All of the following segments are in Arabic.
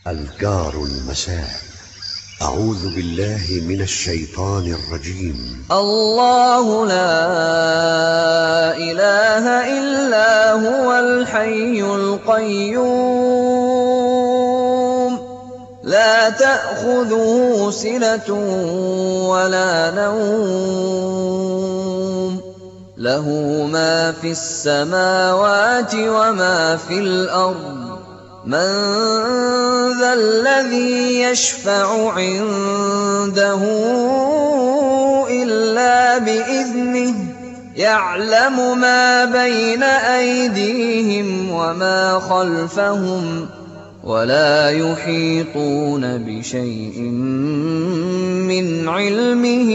أذكار المساء. أعوذ بالله من الشيطان الرجيم. الله لا إله إلا هو الحي القيوم لا تأخذه سنة ولا نوم له ما في السماوات وما في الأرض من ذا الذي يشفع عنده إلا بإذنه يعلم ما بين أيديهم وما خلفهم ولا يحيطون بشيء من علمه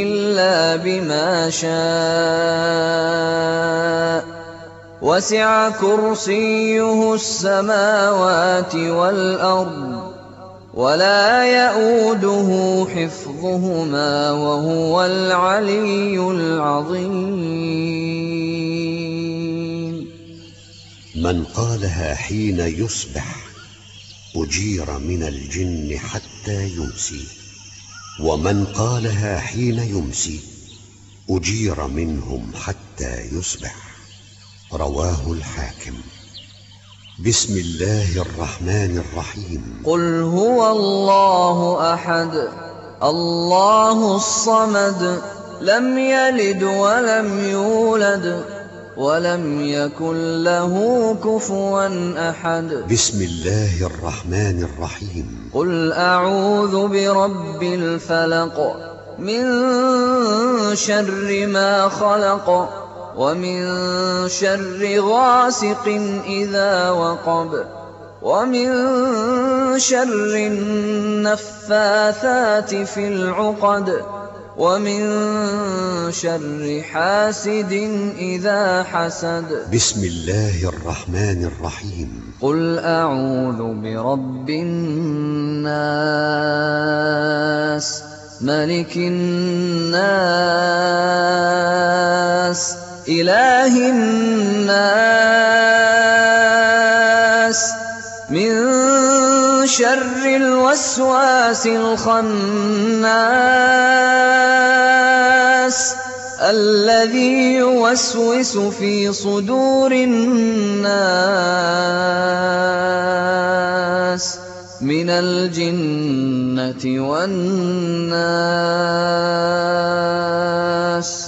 إلا بما شاء وسع كرسيه السماوات والأرض ولا يئوده حفظهما وهو العلي العظيم. من قالها حين يصبح أجير من الجن حتى يمسي، ومن قالها حين يمسي أجير منهم حتى يصبح. رواه الحاكم. بسم الله الرحمن الرحيم. قل هو الله أحد الله الصمد لم يلد ولم يولد ولم يكن له كفوا أحد. بسم الله الرحمن الرحيم. قل أعوذ برب الفلق من شر ما خلق ومن شر غاسق إذا وقب ومن شر النفاثات في العقد ومن شر حاسد إذا حسد. بسم الله الرحمن الرحيم. قل أعوذ برب الناس ملك الناس إله الناس من شر الوسواس الخناس الذي يوسوس في صدور الناس من الجنة والناس.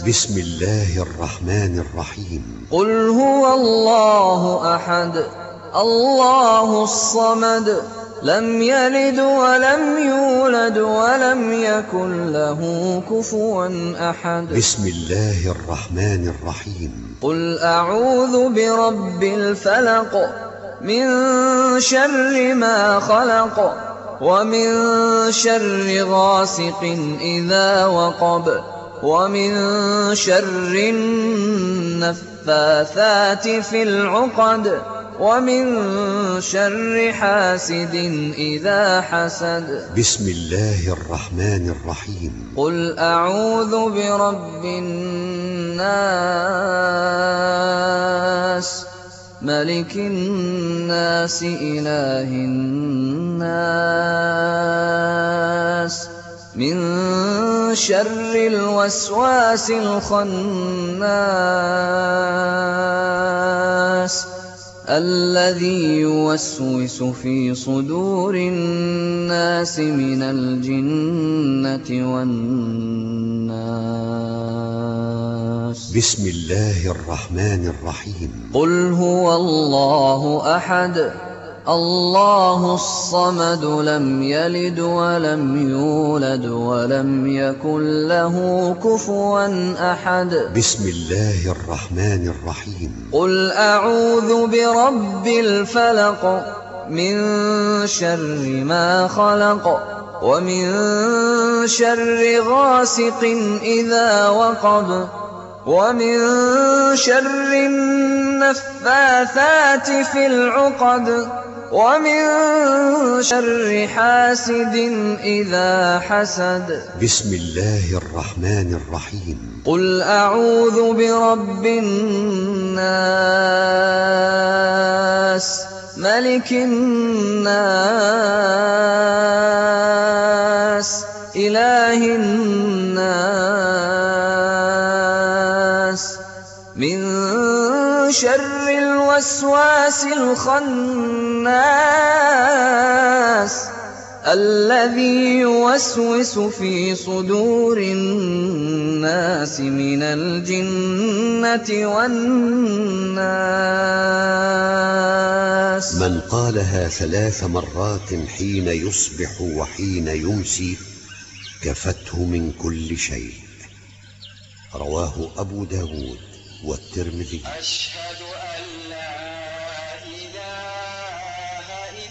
بسم الله الرحمن الرحيم. قل هو الله أحد الله الصمد لم يلد ولم يولد ولم يكن له كفوا أحد. بسم الله الرحمن الرحيم. قل أعوذ برب الفلق من شر ما خلق ومن شر غاسق إذا وقب ومن شر النفاثات في العقد ومن شر حاسد إذا حسد. بسم الله الرحمن الرحيم. قل أعوذ برب الناس ملك الناس إله الناس من شر الوسواس الخناس الذي يوسوس في صدور الناس من الجنة والناس. بسم الله الرحمن الرحيم. قل هو الله أحد الله الصمد لم يلد ولم يولد ولم يكن له كفوا أحد. بسم الله الرحمن الرحيم. قل أعوذ برب الفلق من شر ما خلق ومن شر غاسق إذا وقب ومن شر النفاثات في العقد ومن شر حاسد إذا حسد. بسم الله الرحمن الرحيم. قل أعوذ برب الناس ملك الناس إله الناس من شر الوسواس الخناس الذي يوسوس في صدور الناس من الجنة والناس. من قالها 3 مرات حين يصبح وحين يمسي كفته من كل شيء. رواه أبو داود والترمذي. أشهد أن لا إله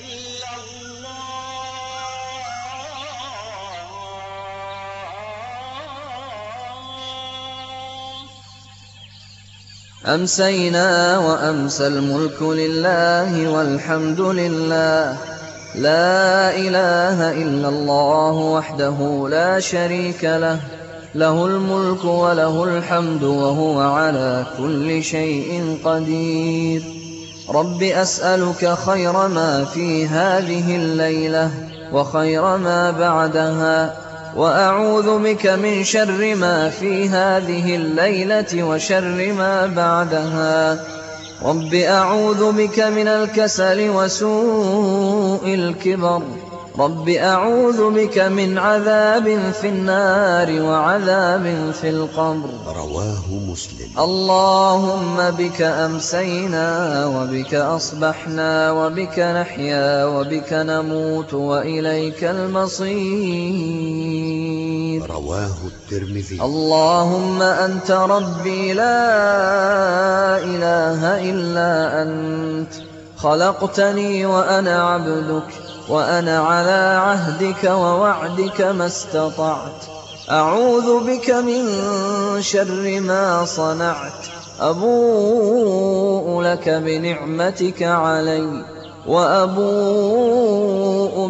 إلا الله. أمسينا وأمسى الملك لله والحمد لله، لا إله إلا الله وحده لا شريك له، له الملك وله الحمد وهو على كل شيء قدير. رب أسألك خير ما في هذه الليلة وخير ما بعدها، وأعوذ بك من شر ما في هذه الليلة وشر ما بعدها. رب أعوذ بك من الكسل وسوء الكبر. رب أعوذ بك من عذاب في النار وعذاب في القبر. رواه مسلم. اللهم بك أمسينا وبك أصبحنا وبك نحيا وبك نموت وإليك المصير. رواه الترمذي. اللهم أنت ربي لا إله إلا أنت، خلقتني وأنا عبدك، وأنا على عهدك ووعدك ما استطعت. أعوذ بك من شر ما صنعت. أبوء لك بنعمتك علي وأبوء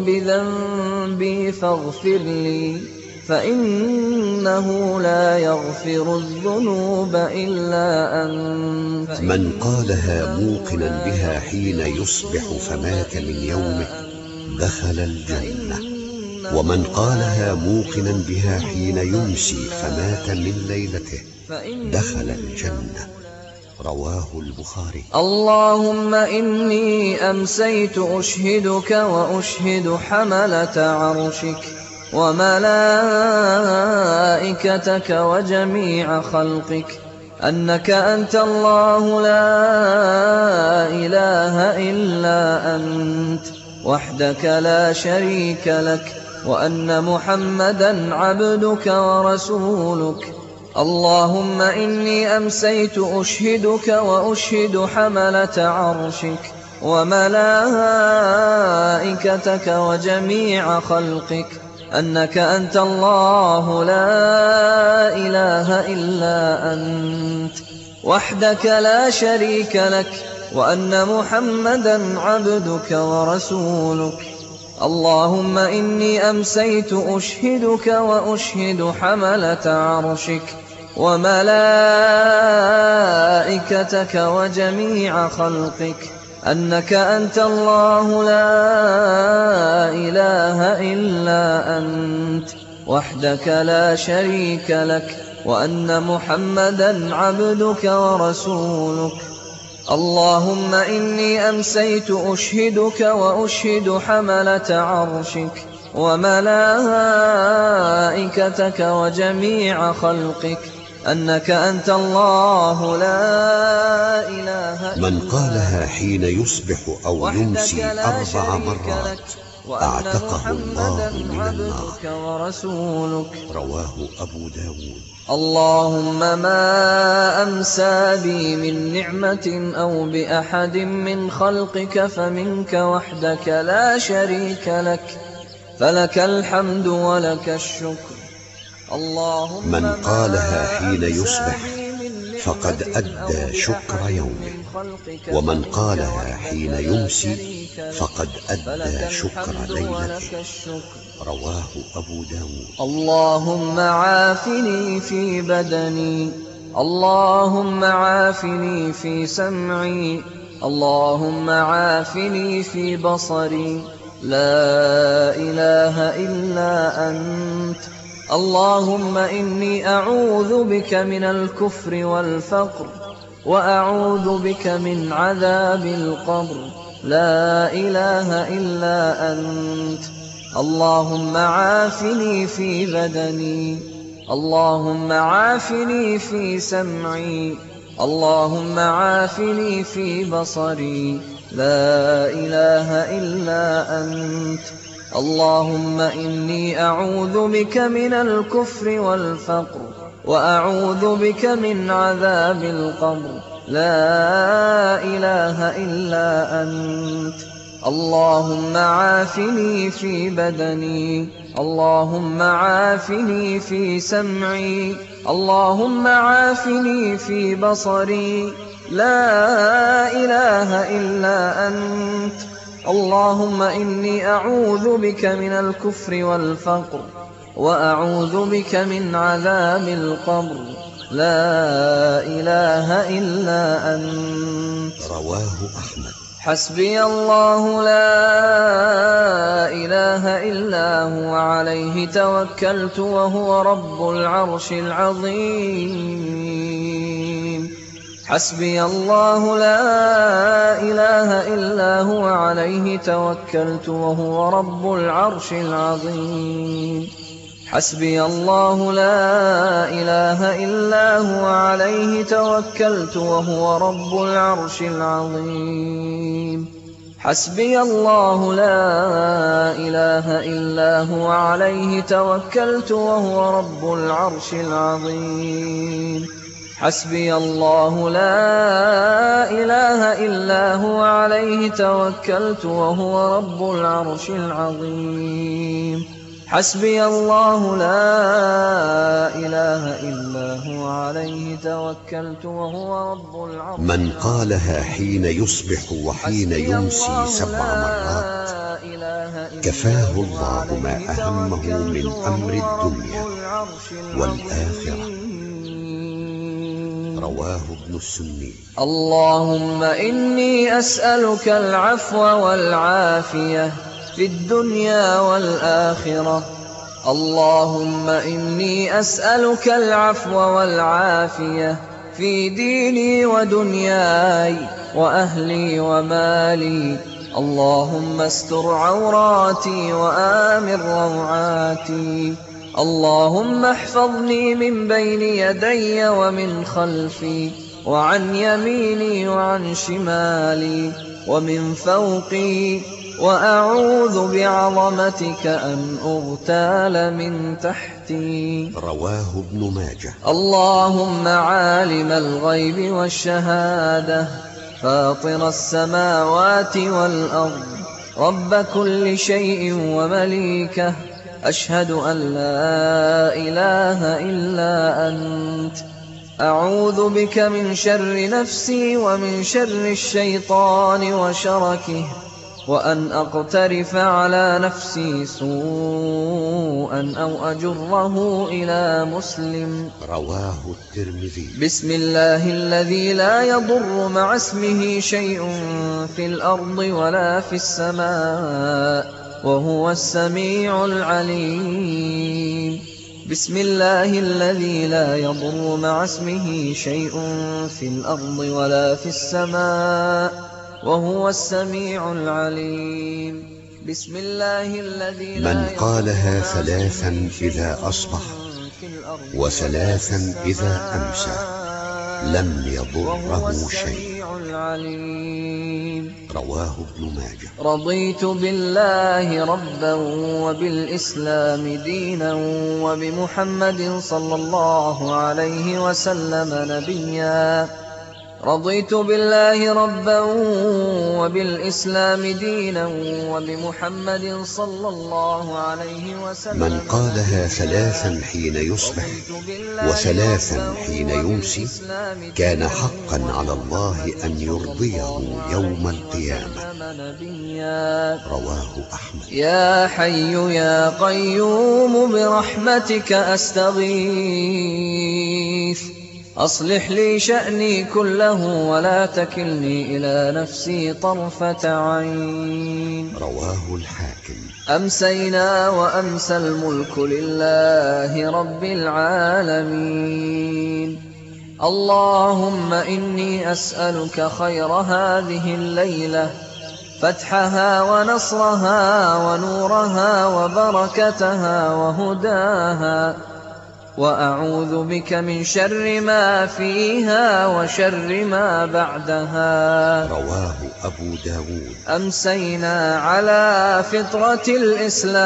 بذنبي فاغفر لي، فإنه لا يغفر الذنوب إلا أنت. من قالها موقنا بها حين يصبح فمات من يومه دخل الجنة، ومن قالها موقنا بها حين يمسي فمات من ليلته دخل الجنة. رواه البخاري. اللهم إني أمسيت أشهدك وأشهد حملة عرشك وملائكتك وجميع خلقك أنك أنت الله لا إله إلا أنت وحدك لا شريك لك، وأن محمدا عبدك ورسولك. اللهم إني أمسيت أشهدك وأشهد حملة عرشك وملائكتك وجميع خلقك أنك أنت الله لا إله إلا أنت وحدك لا شريك لك، وأن محمدا عبدك ورسولك. اللهم إني أمسيت أشهدك وأشهد حملة عرشك وملائكتك وجميع خلقك أنك أنت الله لا إله إلا أنت وحدك لا شريك لك، وأن محمدا عبدك ورسولك. اللهم إني أمسيت أشهدك وأشهد حملة عرشك وملائكتك وجميع خلقك أنك أنت الله لا إله إلا أنت. من قالها حين يصبح أو يمسي 4 مرات أعتقه الله من النار. رواه أبو داود. اللهم ما أمسى بي من نعمة أو بأحد من خلقك فمنك وحدك لا شريك لك، فلك الحمد ولك الشكر. اللهم من قالها حين يصبح فقد أدى شكر يومه، ومن قالها حين يمسي فقد أدى شكر ليلته. رواه أبو داود. اللهم عافني في بدني اللهم عافني في سمعي، اللهم عافني في بصري، لا إله إلا أنت. اللهم إني أعوذ بك من الكفر والفقر، وأعوذ بك من عذاب القبر، لا إله إلا أنت. اللهم عافني في بدني، اللهم عافني في سمعي، اللهم عافني في بصري، لا إله إلا أنت. اللهم إني أعوذ بك من الكفر والفقر، وأعوذ بك من عذاب القبر، لا إله إلا أنت. اللهم عافني في بدني، اللهم عافني في سمعي، اللهم عافني في بصري، لا إله إلا أنت. اللهم إني أعوذ بك من الكفر والفقر، وأعوذ بك من عذاب القبر، لا إله إلا أنت. رواه أحمد. حسبي الله لا إله إلا هو عليه توكلت وهو رب العرش العظيم. حسبي الله لا إله إلا هو عليه توكلت وهو رب العرش العظيم. حسبي الله لا إله إلا هو عليه توكلت وهو رب العرش العظيم. حسبي الله لا إله إلا هو عليه توكلت وهو رب العرش العظيم. حسبي الله لا إله إلا هو عليه توكلت وهو رب العرش العظيم. حسبي الله لا إله إلا هو عليه توكلت وهو رب العرش. من قالها حين يصبح وحين يمسي 7 مرات كفاه الله ما أهمه من أمر الدنيا والآخرة. رواه ابن السني. اللهم إني أسألك العفو والعافية في الدنيا والآخرة. اللهم إني أسألك العفو والعافية في ديني ودنياي وأهلي ومالي. اللهم استر عوراتي وآمن روعاتي. اللهم احفظني من بين يدي ومن خلفي وعن يميني وعن شمالي ومن فوقي، وأعوذ بعظمتك أن أغتال من تحتي. رواه ابن ماجه. اللهم عالم الغيب والشهادة، فاطر السماوات والأرض، رب كل شيء ومليكه، أشهد أن لا إله إلا أنت. أعوذ بك من شر نفسي ومن شر الشيطان وشركه، وأن أقترف على نفسي سوءا أو أجره إلى مسلم. رواه الترمذي. بسم الله الذي لا يضر مع اسمه شيء في الأرض ولا في السماء، وهو السميع العليم. بسم الله الذي لا يضر مع اسمه شيء في الأرض ولا في السماء، وهو السميع العليم. بسم الله الذي لا من قالها 3 إذا أصبح و3 إذا أمسى لم يضره شيء. رواه ابن ماجه. رضيت بالله ربا وبالإسلام دينا وبمحمد صلى الله عليه وسلم نبيا. رضيت بالله ربا وبالإسلام دينا وبمحمد صلى الله عليه وسلم. من قالها 3 حين يصبح و3 حين يمسي كان حقا على الله أن يرضيه يوم القيامة. رواه أحمد. يا حي يا قيوم برحمتك أستغيث، أصلح لي شأني كله ولا تكلني إلى نفسي طرفة عين. رواه الحاكم. أمسينا وأمسى الملك لله رب العالمين. اللهم إني أسألك خير هذه الليلة، فتحها ونصرها ونورها وبركتها وهداها، وأعوذ بك من شر ما فيها وشر ما بعدها. رواه أبو داود. أمسينا على فطرة الإسلام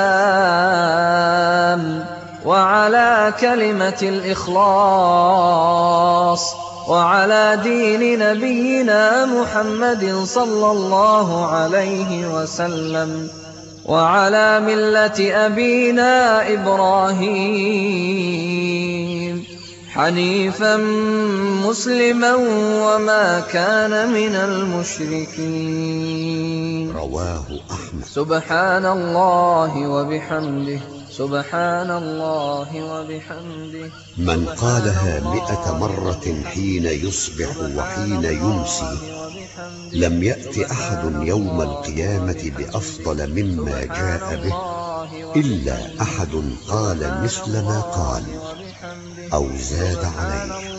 وعلى كلمة الإخلاص وعلى دين نبينا محمد صلى الله عليه وسلم وعلى ملة أبينا إبراهيم حنيفا مسلما وما كان من المشركين. رواه أحمد. سبحان الله وبحمده، سبحان الله وبحمده. من قالها 100 مرة حين يصبح وحين يمسي لم يأت أحد يوم القيامة بأفضل مما جاء به إلا أحد قال مثل ما قال أو زاد عليه.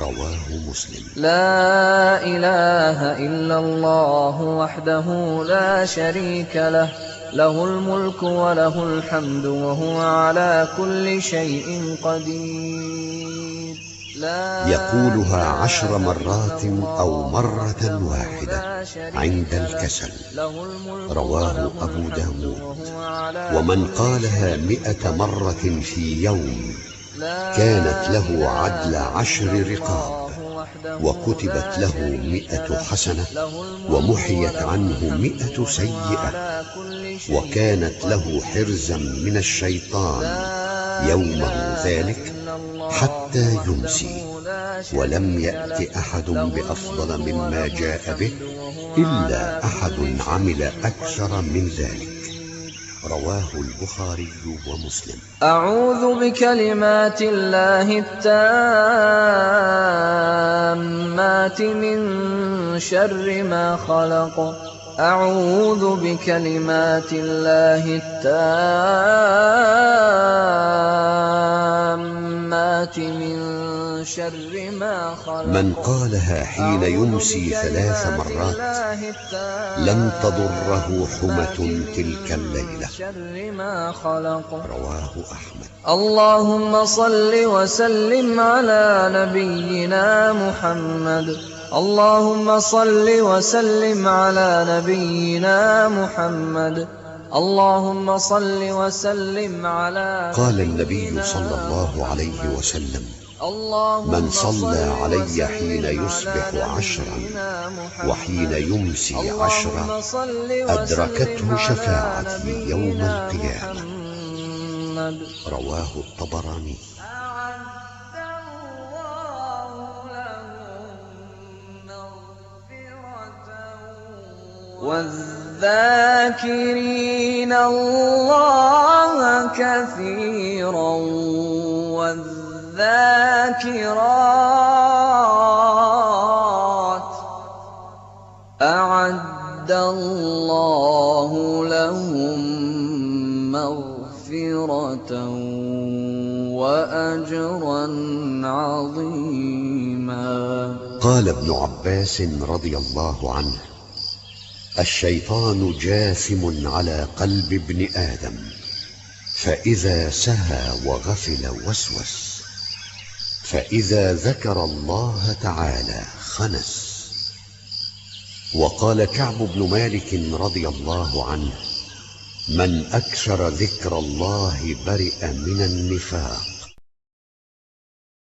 رواه مسلم. لا إله إلا الله وحده لا شريك له، له الملك وله الحمد وهو على كل شيء قدير. يقولها 10 مرات أو مرة واحدة عند الكسل. رواه أبو داود. ومن قالها 100 مرة في يوم كانت له عدل 10 رقاب، وكتبت له 100 حسنة، ومحيت عنه 100 سيئة، وكانت له حرزا من الشيطان يومه ذلك حتى يمسي، ولم يأت أحد بأفضل مما جاء به إلا أحد عمل أكثر من ذلك. رواه البخاري ومسلم. أعوذ بكلمات الله التامات من شر ما خلق. أعوذ بكلمات الله التامات من شر ما خلق. من قالها حين يمسي 3 مرات لم تضره حمة تلك الليلة. رواه أحمد. اللهم صل وسلم على نبينا محمد. اللهم صل وسلم على نبينا محمد. اللهم صل وسلم على. قال النبي صلى الله عليه وسلم: من صلى علي حين يصبح 10 وحين يمسي 10 أدركته شفاعتي يوم القيامة. رواه الطبراني. والذاكرين الله كثيرا والذاكرات أعد الله لهم مغفرة وأجرا عظيما. قال ابن عباس رضي الله عنه: الشيطان جاثم على قلب ابن آدم، فإذا سهى وغفل وسوس، فإذا ذكر الله تعالى خنس. وقال كعب بن مالك رضي الله عنه: من أكثر ذكر الله برئ من النفاق.